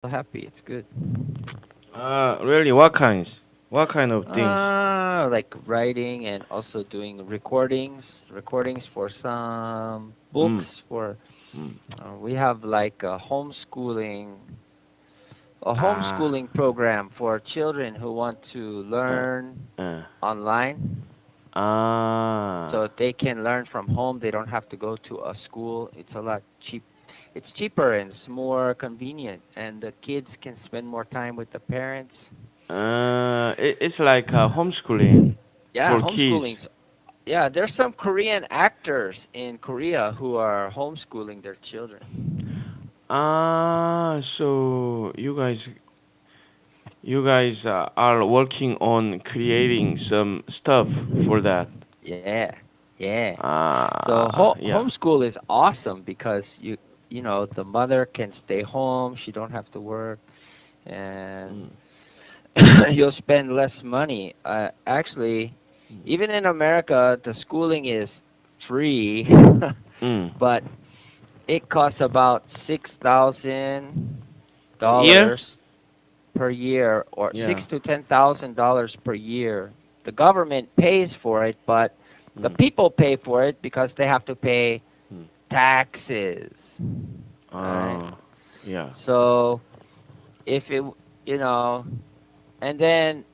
happy. It's good. Really? What kinds? What kind of things? Like writing and also doing recordings for some books Mm. for Mm. we have like a Ah. homeschooling program for children who want to Uh. learn Uh. online. So Ah. they can learn from home. They don't have to go to a school. It's cheaper and it's more convenient, and the kids can spend more time with the parents. It's like homeschooling Yeah, for kids. homeschooling's Yeah, there's some Korean actors in Korea who are homeschooling their children. So you guys are working on creating some stuff for that. Yeah, yeah. So Yeah. homeschool is awesome because the mother can stay home, she don't have to work, and Mm. you'll spend less money. Actually, even in America, the schooling is free, Mm. but it costs about Yeah. $6,000 per year, or six Yeah. to $10,000 per year. The government pays for it, but the Mm. people pay for it because they have to pay Mm. taxes, right? Uh, yeah. So if it, you know, and then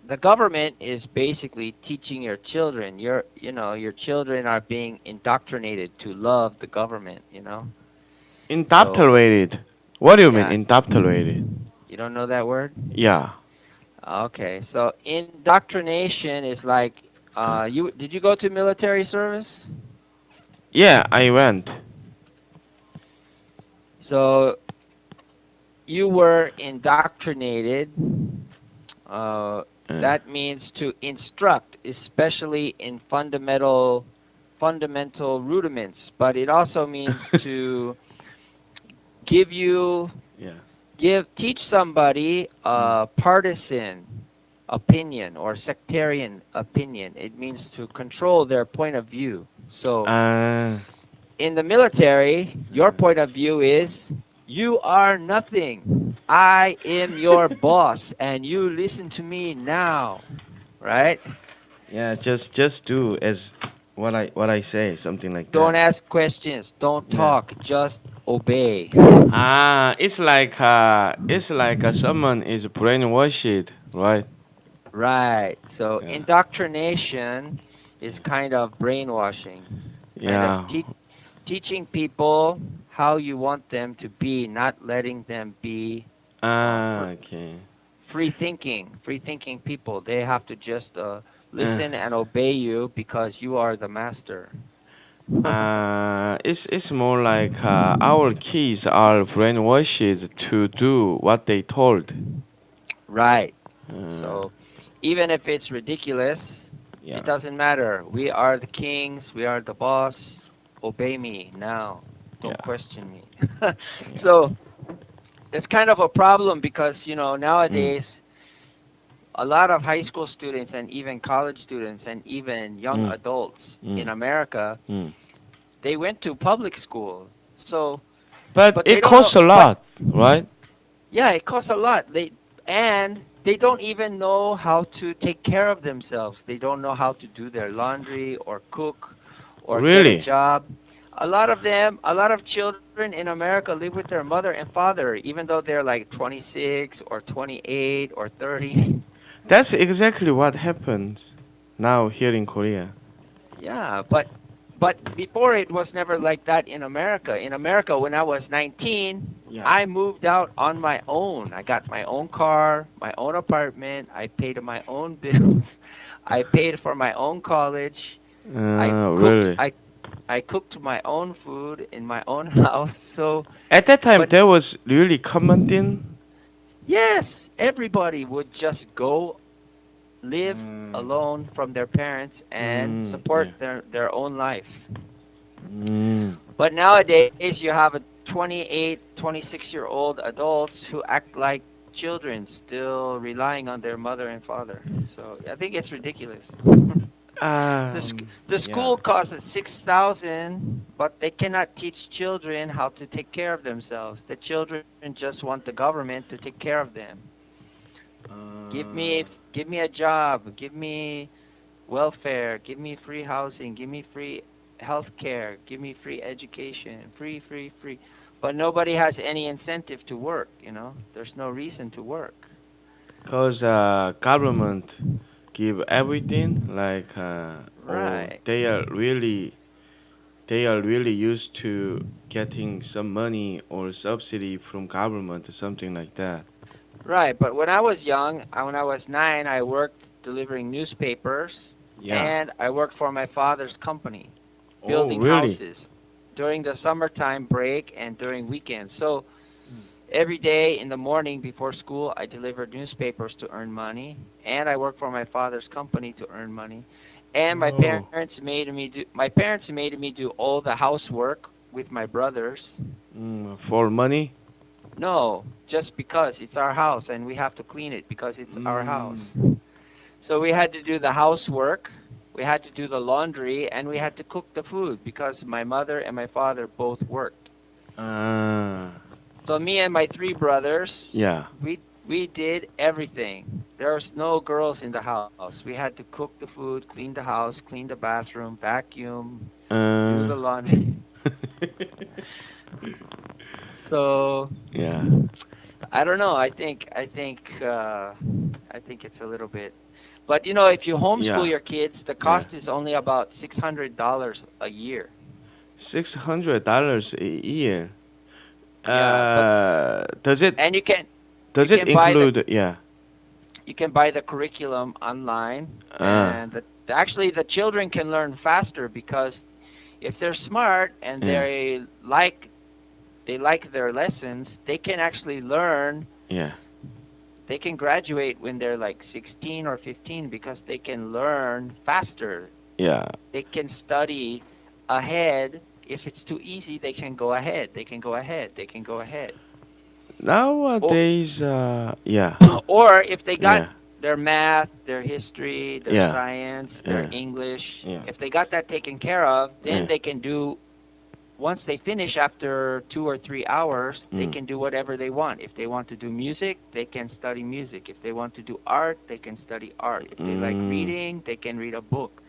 the government is basically teaching your children. Your children are being indoctrinated to love the government. So Indoctrinated. What do you mean yeah, indoctrinated? you don't know that word? Yeah. Okay, so indoctrination is like, you did you go to military service? Yeah, I went. So you were indoctrinated. Uh, Uh, that means to instruct, especially in fundamental rudiments. But it also means to give you yeah. give teach somebody Mm. a partisan opinion or sectarian opinion. It means to control their point of view. So Uh, in the military, your point of view is you are nothing. I am your boss and you listen to me now, right? yeah, just do as what I say, something like Don't that. ask questions, don't Yeah. talk, just obey. It's like someone is brainwashed, right? Right. So Yeah. indoctrination is kind of brainwashing, kind of Yeah. teaching people how you want them to be, not letting them be Okay. free thinking people. They have to just Uh, listen and obey you because you are the master. it's more like our kids are brainwashed to do what they told. Right. Uh, So even if it's ridiculous, it yeah. doesn't matter. We are the kings, we are the boss. Obey me now. Don't Yeah. question me. Yeah. So it's kind of a problem because, Mm. nowadays a lot of high school students and even college students and even young Mm. adults in Mm. America, Mm. they went to public school. So, But but they it don't know. costs a But lot, right? yeah, it costs a lot. They don't even know how to take care of themselves. They don't know how to do their laundry or cook or get a Really? job. A lot of children in America live with their mother and father, even though they're like 26 or 28 or 30. That's exactly what happens now here in Korea. Yeah, but before it was never like that in America. In America, when I was 19, Yeah. I moved out on my own. I got my own car, my own apartment. I paid my own bills. I paid for my own college. I cooked. Really? I cooked my own food in my own house. So, At that time, but that was really common thing. yes, everybody would just go live Mm. alone from their parents and support Yeah. their own life. Mm. But nowadays, you have a 28, 26-year-old adults who act like children, still relying on their mother and father. So I think it's ridiculous. The Yeah. school costs 6,000, but they cannot teach children how to take care of themselves. The children just want the government to take care of them. Give me Uh, give me a job, give me welfare, give me free housing, give me free health care, give me free education, free, free, free. But nobody has any incentive to work, you know. There's no reason to work. Cause government give everything like or Right. they are really used to getting some money or subsidy from government or something like that. Right, but when I was young, when I was 9, I worked delivering newspapers Yeah. and I worked for my father's company, Oh, building really? houses during the summertime break and during weekends. So every day in the morning before school, I delivered newspapers to earn money, and I worked for my father's company to earn money. And Oh. my parents made me do all the housework with my brothers. For money? No, just because it's our house and we have to clean it because it's our house. Mm. So we had to do the housework, we had to do the laundry, and we had to cook the food because my mother and my father both worked. Uh, So me and my three brothers, yeah. we did everything. There was no girls in the house. We had to cook the food, clean the house, clean the bathroom, vacuum, do Uh, the laundry. So yeah. I don't know. I think it's a little bit. But you know, if you homeschool Yeah. your kids, the Yeah. cost is only about $600 a year. $600 a year. Yeah, but Does it and you does it can buy the include? Yeah. curriculum online, Uh. and actually the children can learn faster because if they're smart and Yeah. they like their lessons, they can actually learn. Yeah. They can graduate when they're like 16 or 15 because they can learn faster. Yeah. They can study ahead. If it's too easy, they can go ahead. They can go ahead. They can go ahead. Or Nowadays, yeah. or if they got Yeah. their math, their history, their Yeah. science, their Yeah. English, Yeah. if they got that taken care of, then Yeah. they can do once they finish after 2 or 3 hours, they Mm. can do whatever they want. If they want to do music, they can study music. If they want to do art, they can study art. If they like Mm. reading, they can read a book.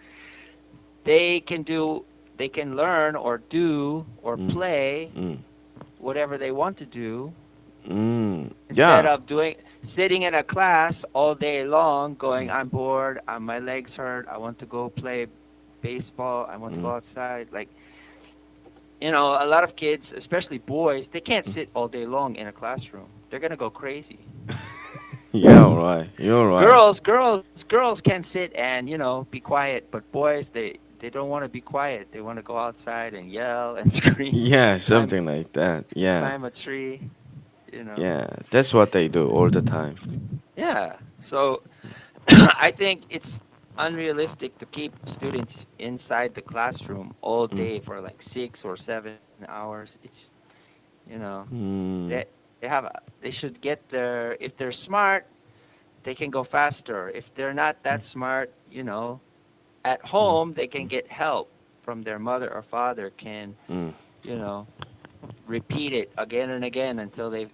They can do they can learn or do or Mm. play Mm. whatever they want to do Mm. instead Yeah. of doing sitting in a class all day long going I'm bored, my legs hurt, I want to go play baseball, I want to Mm. go outside. Like, you know, a lot of kids, especially boys, they can't Mm. sit all day long in a classroom. They're going to go crazy. Yeah. Right. You're right. Girls can sit and, you know, be quiet, but boys, they don't want to be quiet. They want to go outside and yell and scream, Yeah. climb Something like that. Yeah. climb a tree, you know. Yeah. That's what they do all the time. Yeah. So I think it's unrealistic to keep students inside the classroom all Mm. day for like 6 or 7 hours. It's, you know, they Mm. they have they should get their if they're smart, they can go faster. If they're not that smart, you know, at Mm. home they can get help from their mother or father can, Mm. you know, repeat it again and again until they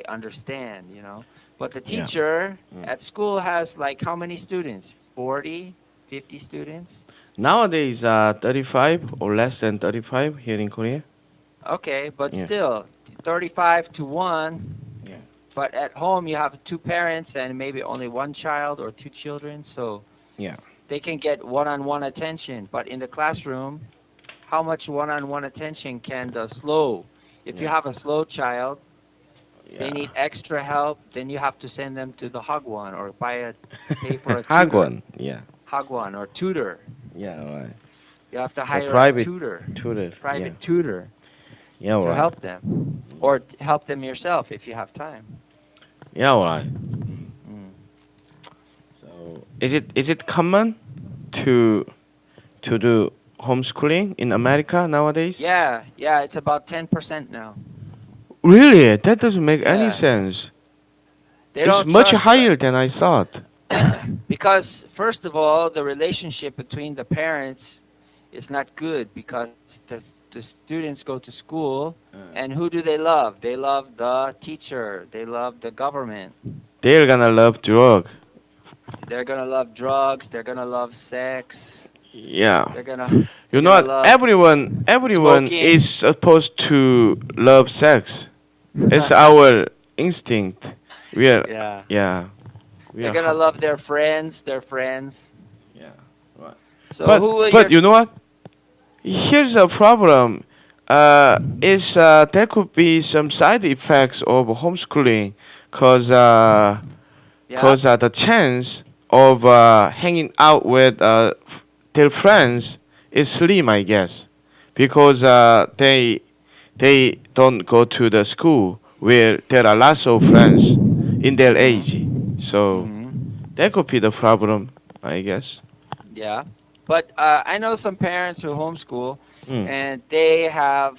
understand, you know. But the Yeah. teacher Mm. at school has like how many students? 40, 50 students? Nowadays, 35 or less than 35 here in Korea. Okay, but Yeah. still 35 to 1. Yeah. But at home you have two parents and maybe only one child or two children, so Yeah. they can get one-on-one attention. But in the classroom, how much one-on-one attention can the slow? If you Yeah. have a slow child, they Yeah. need extra help, then you have to send them to the Hagwon or pay for a tutor, Hagwon. Yeah. Hagwon or tutor. Yeah. Right. You have to The hire a private tutor, tutor. Yeah. private tutor Yeah. to Right. help them, or help them yourself if you have time. Yeah. Right. Mm. So is it common to do homeschooling in America nowadays? Yeah, yeah, it's about 10% now. Really? That doesn't make any Yeah, sense. they It's don't much trust higher than I thought. because first of all, the relationship between the parents is not good because the students go to school, Uh, and who do they love? They love the teacher. They love the government. they're gonna love drug. They're gonna love drugs. They're gonna love sex. Yeah. They're You know gonna what? love Everyone is smoking. supposed to love sex. It's our instinct. We are, Yeah. yeah, we They're are. gonna love their friends. Their friends. Yeah. Right. So who will But your you know what? Here's a problem. Is there could be some side effects of homeschooling, cause yeah? the chance of hanging out with their friends is slim, I guess, because they don't go to the school where there are lots of friends in their age. Mhm. So Mhm. that could be the problem, I guess. Yeah. But I know some parents who homeschool, Mm. and they have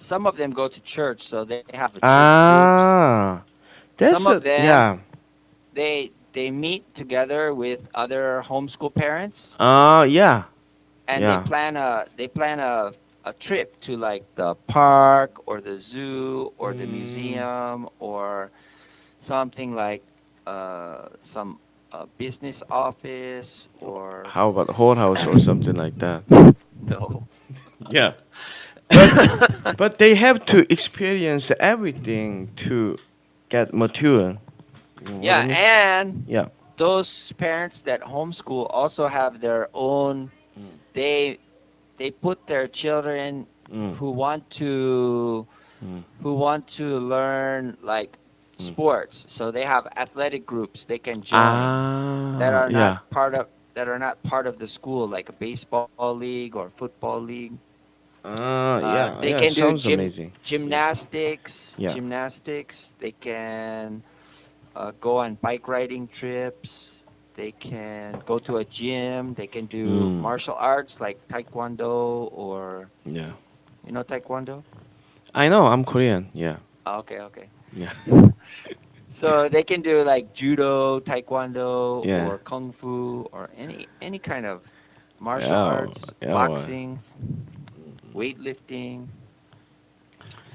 some of them go to church, so they have a church groups. Ah, Some that's of a them yeah. they meet together with other homeschool parents, Yeah, and yeah. they plan a trip to like the park or the zoo or the Mm, museum or something like some business office or how about whorehouse or something like that? no. Yeah, but they have to experience everything to get mature. You know what I Yeah, mean? and Yeah. those parents that homeschool also have their own. Mm, They they put their children mm, who want to mm, learn like mm. sports. So they have athletic groups they can join that Ah, are not yeah. part of the school, like a baseball league or football league. Yeah, They yeah. can do Sounds amazing. Yeah, gymnastics, yeah. gymnastics. They can go on bike riding trips. They can go to a gym. They can do Mm, martial arts like taekwondo or yeah. taekwondo. I know. I'm Korean. Yeah, Okay, okay. yeah, So they can do like judo, taekwondo, yeah. or kung fu, or any kind of martial Yeah, arts, yeah. Well, boxing, weightlifting.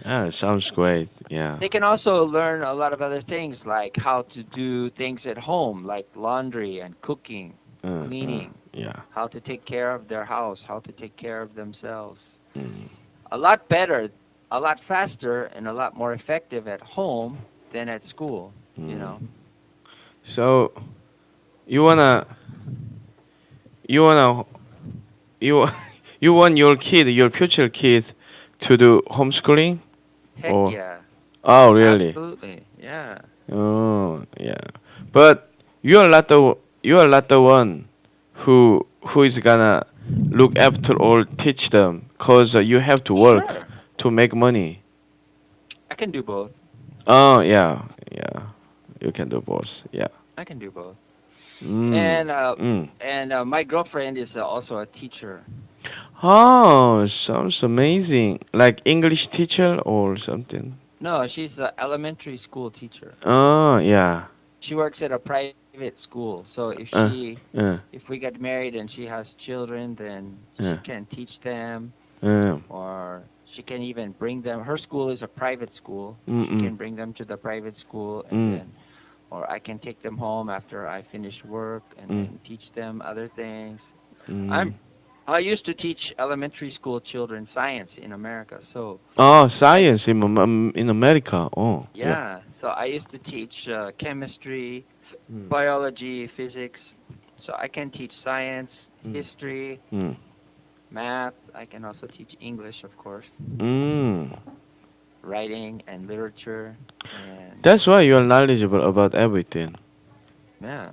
yeah, it sounds great. Yeah. They can also learn a lot of other things like how to do things at home, like laundry and cooking, cleaning, Yeah. how to take care of their house, how to take care of themselves. Mm, A lot better, a lot faster, and a lot more effective at home than at school, you mm. know. So you wanna you wanna you you want your kid, your future kid, to do homeschooling Heck or? yeah. Oh, really? Absolutely. Yeah. Oh, yeah. But you are not the one who is gonna look after or teach them, cause you have to work Sure. to make money. I can do both. Oh, yeah, yeah. You can do both. Yeah. I can do both. Mm. And Mm. my girlfriend is also a teacher. Oh, sounds amazing. Like English teacher or something. No, she's an elementary school teacher. Oh, yeah. She works at a private school. So Uh, uh, if we get married and she has children, then she uh, can teach them, uh. or she can even bring them. Her school is a private school. She Mm. can bring them to the private school, and Mm. then, or I can take them home after I finish work and Mm. then teach them other things. I'm Mm. I used to teach elementary school children science in America. So Oh, I science in America. Oh, yeah. yeah, so I used to teach chemistry, Mm. biology, physics. So I can teach science, Mm. history, Mm. math. I can also teach English, of course, Mm. writing and literature, and That's why you are knowledgeable about everything. yeah.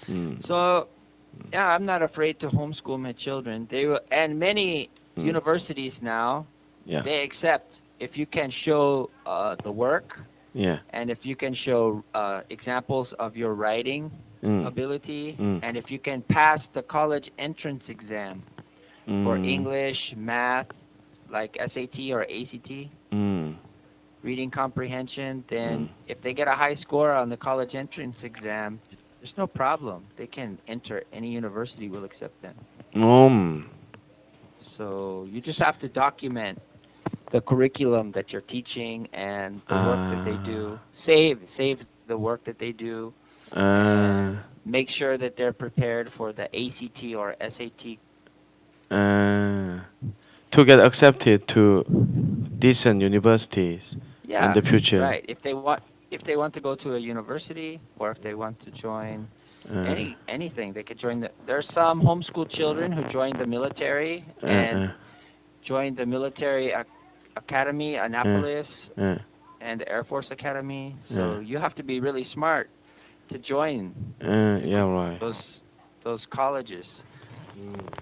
Mm. So yeah, I'm not afraid to homeschool my children. They will, and many Mm. universities now Yeah. they accept if you can show the work Yeah. and if you can show examples of your writing Mm. ability, Mm. and if you can pass the college entrance exam for Mm. English, math, like SAT or ACT, Mm. reading comprehension, then Mm. if they get a high score on the college entrance exam, There's no problem. They can enter any university will accept them. Um. So you just have to document the curriculum that you're teaching and the work that they Uh, do. Save the work that they do uh, and make sure that they're prepared for the ACT or SAT. uh, to get accepted to decent universities in Yeah, the future. right. If they want to go to a university or if they want to join Uh, anything, they could join there's some homeschool children who join the military uh, and uh, join the military academy, uh, Annapolis, uh, and the Air Force Academy. uh, So you have to be really smart to join to yeah, right. those colleges.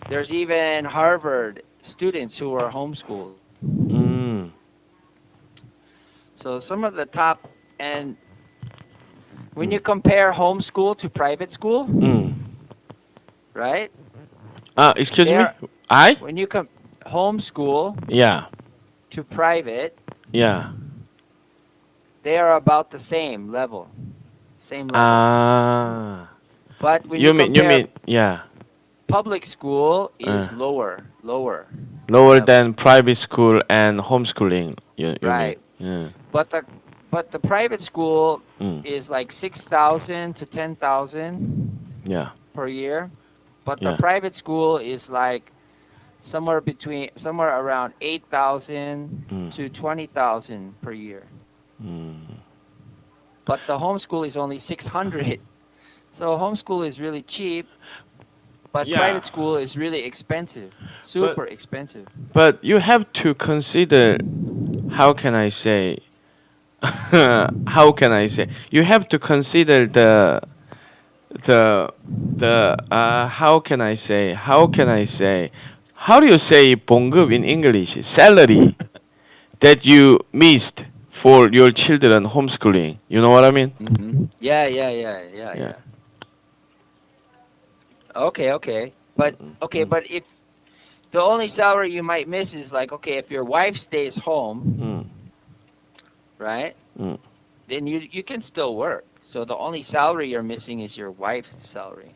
There's even Harvard students who are homeschooled. Mm, So some of the top and when mm, you compare homeschool to private school, mm. right? Excuse me? There I? when you homeschool Yeah, to private, yeah. they are about the same level, same level. Ah, But when you you compare mean, yeah, public school is uh, lower lower level, than private school and homeschooling, you mean? right? Yeah. But the private school Mm, is like 6,000 to 10,000 yeah, per year. But the yeah. private school is like somewhere around 8,000 Mm, to 20,000 per year. mm. But the homeschool is only 600. So homeschool is really cheap, but Yeah, private school is really expensive, but super expensive. you have to consider, how can I say, how can I say, you have to consider the how can I say, how do you say 봉급 in English? Salary that you missed for your children homeschooling. You know what I mean? Yeah. Yeah. Okay. But if the only salary you might miss is like, okay, if your wife stays Mm, home, right? mm. Then you can still work. So the only salary you're missing is your wife's salary,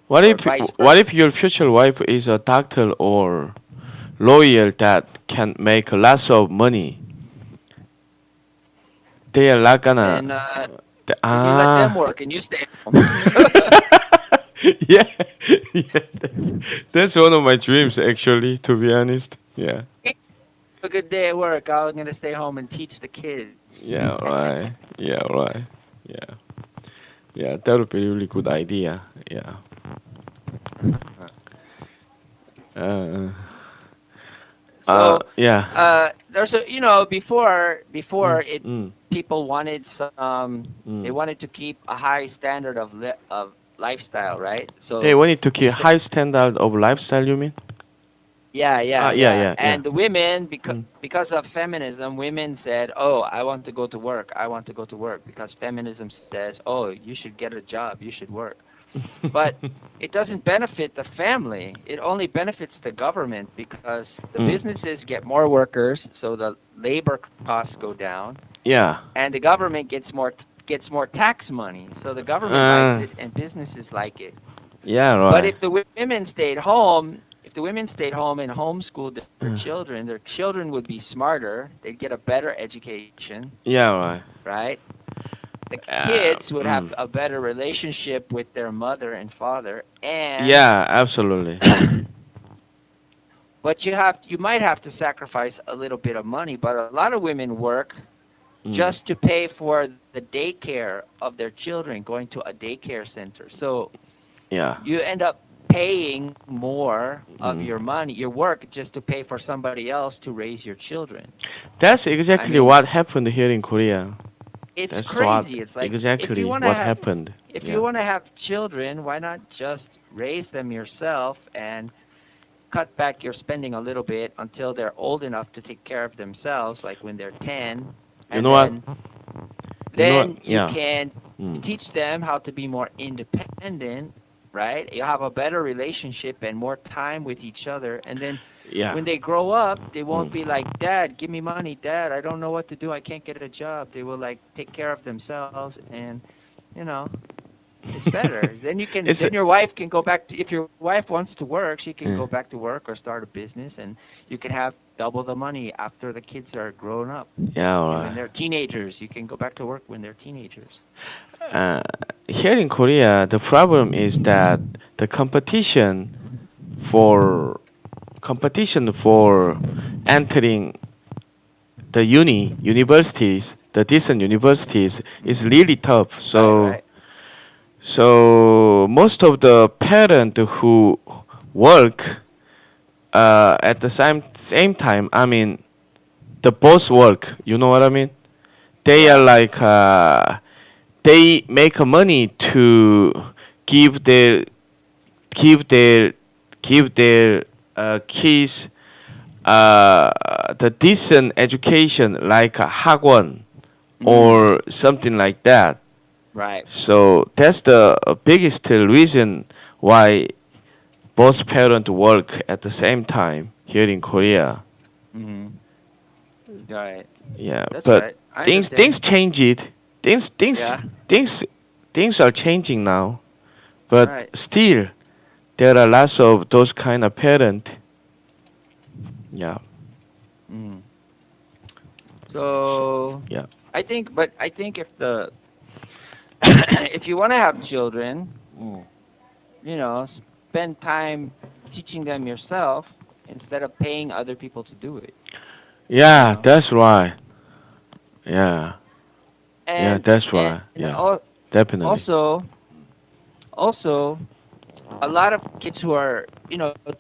What or if vice versa. your future wife is a doctor or lawyer that can make lots of money? They are not gonna. Then then you let them Ah. work and you stay home. Yeah, yeah. That's one of my dreams, actually. To be honest. Yeah. Have a good day at work. I'm gonna stay home and teach the kids. Yeah. Right. Yeah. Right. Yeah. Yeah. That would be a really good idea. Yeah. Uh. So, Yeah. there's a before Mm. it Mm. people wanted they Mm. wanted to keep a high standard of lifestyle, right? They So wanted to keep instead, high standard of lifestyle. You mean? Yeah. yeah. Yeah. Yeah. And the women Mm. because of feminism, women said, "Oh, I want to go to work. I want to go to work," because feminism says, "Oh, you should get a job. You should work." But it doesn't benefit the family. It only benefits the government because the Mm. businesses get more workers, so the labor costs go down, Yeah. and the government gets more tax money. So the government likes Uh. it and businesses like it. Yeah. But Right. if the women stayed home, if the women stayed home and homeschooled Uh. their children would be smarter. They'd get a better education, Yeah. Right. right? The kids would have Mm. a better relationship with their mother and father, and Yeah. Absolutely. but you might have to sacrifice a little bit of money. But a lot of women work Mm. just to pay for the daycare of their children going to a daycare center. So Yeah. you end up paying more of Mm. your money, your work, just to pay for somebody else to raise your children. That's I exactly mean, what happened here in Korea. it's That's what crazy. It's like exactly what happened. if you Yeah. want to have children, why not just raise them yourself and cut back your spending a little bit until they're old enough to take care of themselves, like when they're 10, You and know what? You know what? then you Yeah. can Mm. teach them how to be more independent, right? You have a better relationship and more time with each other, and then Yeah. when they grow up, they won't Mm. be like, "Dad, give me money, Dad. I don't know what to do. I can't get a job." They will like take care of themselves, and you know, It's better. Then you can. It's Then your wife can go back to. If your wife wants to work, she can go yeah, back to work or start a business, and you can have double the money after the kids are grown up. yeah, all And when right. they're teenagers, you can go back to work when they're teenagers. Uh, Here in Korea, the problem is that the for competition for entering the universities, the decent universities, is Hmm. really tough. Right. Right. So most of the parents who work at the same time, I mean, the both work. You know what I mean? They are Yeah. like they make money to give their give their give their kids the decent education like a hagwon Mm. or something like that. Right. So that's the biggest reason why both parents work at the same time here in Korea. Hmm. Right. Yeah, That's but right. I things understand. change it. Things things Yeah. things things are changing now. But Right. still, there are lots of those kind of parents. Yeah. Mm. S- So Yeah. I think if the if you want to have children, Mm. you know, spend time teaching them yourself instead of paying other people to do it. You Yeah, know, that's right. Yeah. Yeah, and that's and right. Yeah. Definitely. also also a lot of kids who are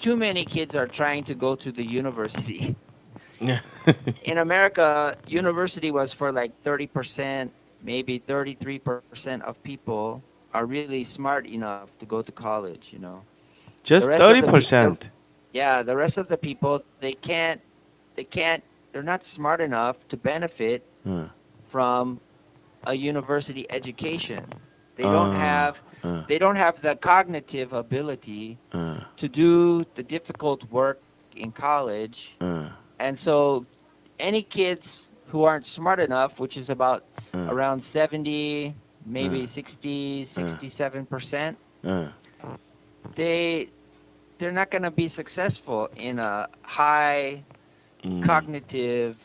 too many kids are trying to go to the university. Yeah. In America, university was for like 30%, maybe 33% of people are really smart enough to go to college. The Just rest of the people, 30%. yeah, the rest of the people they can't, they're not smart enough to benefit Uh, from a university education. They don't uh, have uh, they don't have the cognitive ability uh, to do the difficult work in college. uh, And so any kids who aren't smart enough, which is about uh, around 70, uh, maybe 60, uh, 67%, uh. they they're not going to be successful in a high Mm, cognitive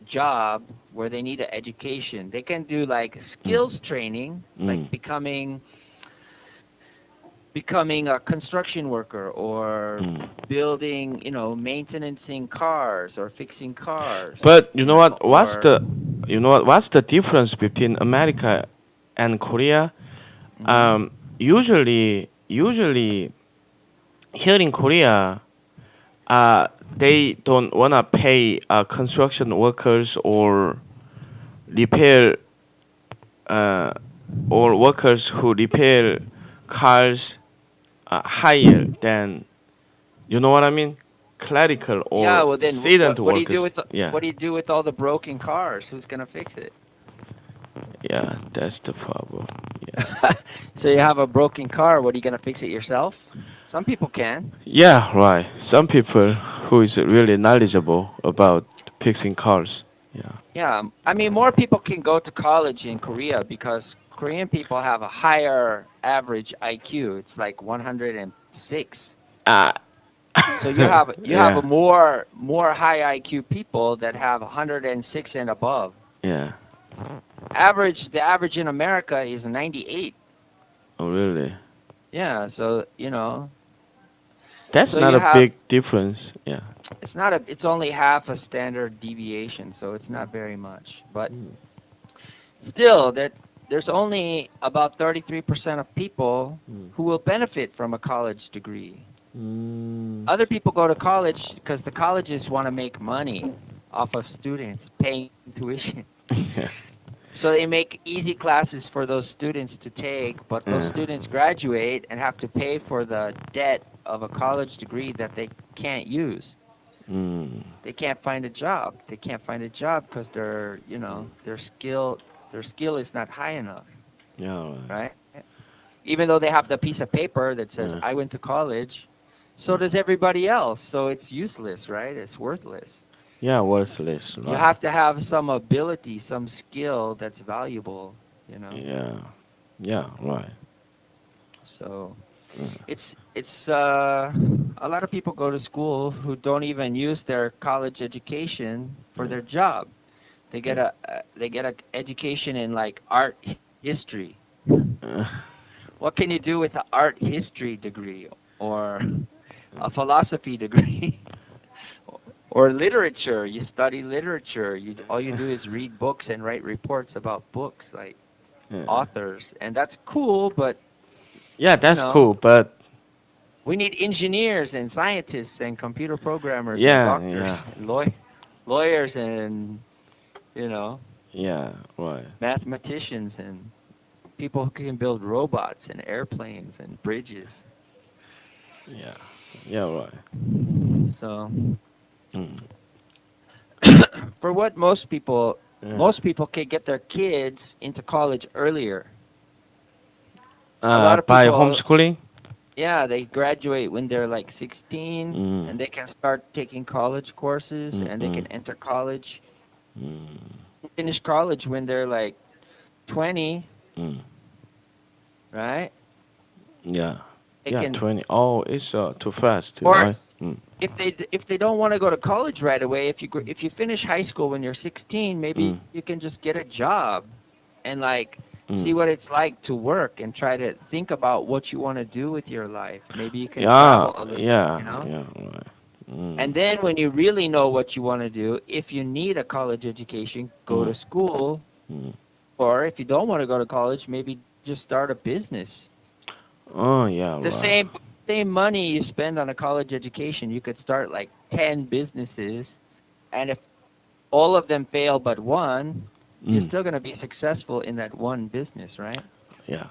job where they need an education. They can do like mm, skills training, like mm. becoming a construction worker or Mm. building, maintaining cars or fixing cars, But you know what? or You know what? What's the difference between America and Korea? mhm. Usually here in Korea, uh, they don't wanna pay construction workers repair uh, or workers who repair cars higher than you know what I mean? Clerical Yeah, or well then student what do you do workers. with Yeah, what do you do with all the broken cars? Who's going to fix it? yeah, that's the problem. Yeah. So you have a broken car, what are you going to fix it yourself? Some people can. Yeah, right. Some people who is really knowledgeable about fixing cars. Yeah. Yeah, I mean more people can go to college in Korea because Korean people have a higher average IQ. It's like 106. Ah. So you have a Yeah. more high IQ people that have 106 and above. Yeah. The average in America is 98. Oh, really? Yeah, so That's so not you a have big difference. Yeah. it's only half a standard deviation, so it's not very much. But still there's only about 33% of people Mm. who will benefit from a college degree. Mm. Other people go to college because the colleges want to make money off of students paying tuition. Yeah. So they make easy classes for those students to take, but those Yeah. students graduate and have to pay for the debt of a college degree that they can't use. Mm. They can't find a job. They can't find a job because their skill is not high enough, Yeah. All right. right? Even though they have the piece of paper that says Yeah. I went to college, so Yeah. does everybody else. So it's useless, right? It's worthless. Yeah. Worthless. You Right. have to have some ability, some skill that's valuable. Yeah. Yeah. Right. So Mm. it's a lot of people go to school who don't even use their college education for Mm. their job. Yeah. They get a education in like art history. Uh, What can you do with an art history degree or a philosophy degree or literature? You study literature. You all you do is read books and write reports about books like yeah. authors, and that's cool. But Yeah, you that's know, cool, but we need engineers and scientists and computer programmers and yeah, doctors yeah, and lawyers and you know yeah, right. mathematicians and people who can build robots and airplanes and bridges. Yeah, yeah, right. So Mm. for what Yeah. most people can get their kids into college earlier. A lot of By people, homeschooling? yeah, they graduate when they're like 16 Mm. and they can start taking college courses Mm. and they Mm. can enter college, Mm. finish college when they're like 20, Mm. right? Yeah. They Yeah, can 20. Oh, it's too fast, or right? Mm. if they don't want to go to college right away, if you finish high school when you're 16, maybe Mm. you can just get a job and like see Mm. what it's like to work and try to think about what you want to do with your life. Maybe you can Yeah, travel a little bit, yeah, you know? yeah, right. Mm. And then when you really know what you want to do, if you need a college education, go Mm. to school. Mm. Or if you don't want to go to college, maybe just start a business. Oh, yeah, The right. same money you spend on a college education, you could start like 10 businesses, and if all of them fail but one, you're Mm. still going to be successful in that one business, right? Yeah,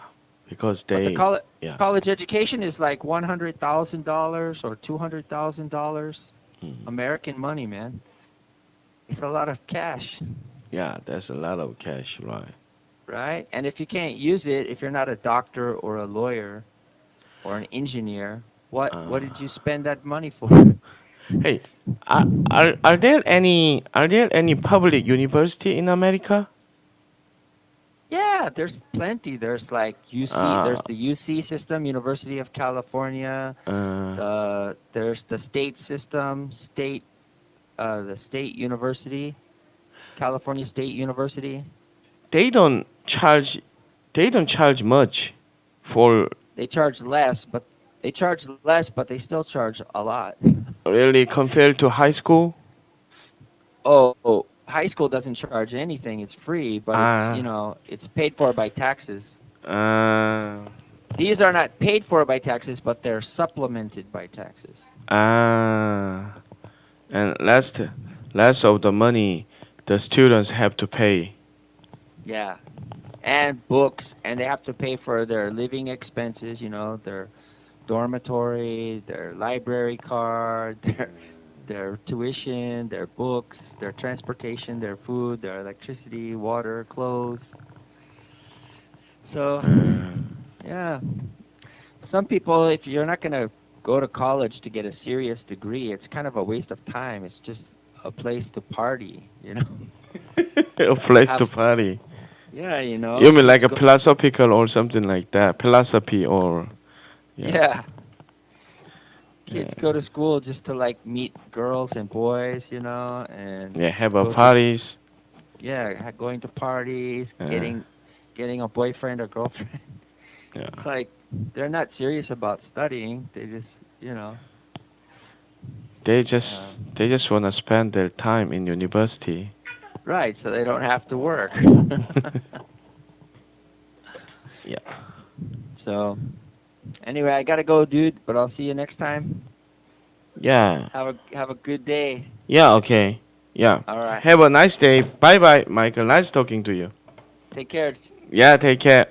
because But the they, yeah. college education is like $100,000 or $200,000 Mm. American money, man. It's a lot of cash, Yeah, that's a lot of cash, right? right? And if you can't use it, if you're not a doctor or a lawyer or an engineer, what Uh, did you spend that money for? hey, are there any public university in America? Yeah, there's plenty. There's like UC, Uh, there's the UC system, University of California. uh, There's the state system, the state university, California State University. they don't charge they don't charge much for They charge less, but they still charge a lot. really compared to high school. Oh, high school doesn't charge anything. It's free, but it's, Ah, it's paid for by taxes. uh, These are not paid for by taxes, but they're supplemented by taxes. ah, and less of the money the students have to pay. Yeah. And books, and they have to pay for their living expenses, their dormitory, their library card, their tuition, their books, their transportation, their food, their electricity, water, clothes. So, Uh, yeah, some people, if you're not going to go to college to get a serious degree, it's kind of a waste of time. It's just a place to party. a place Have to party. Yeah, You mean just like a go. philosophical or something like that? Philosophy or yeah, Yeah, kids yeah, go to school just to like meet girls and boys, and yeah. Have a go to parties. yeah, going to parties, Uh, getting a boyfriend or girlfriend. yeah. It's like they're not serious about studying. They just, you know, They just wanna spend their time in university. right, so they don't have to work. Yeah. So, anyway, I gotta go, dude. But I'll see you next time. Yeah. Have a good day. Yeah. Okay. Yeah. All right. Have a nice day. Bye bye, Michael. Nice talking to you. Take care. Yeah. Take care.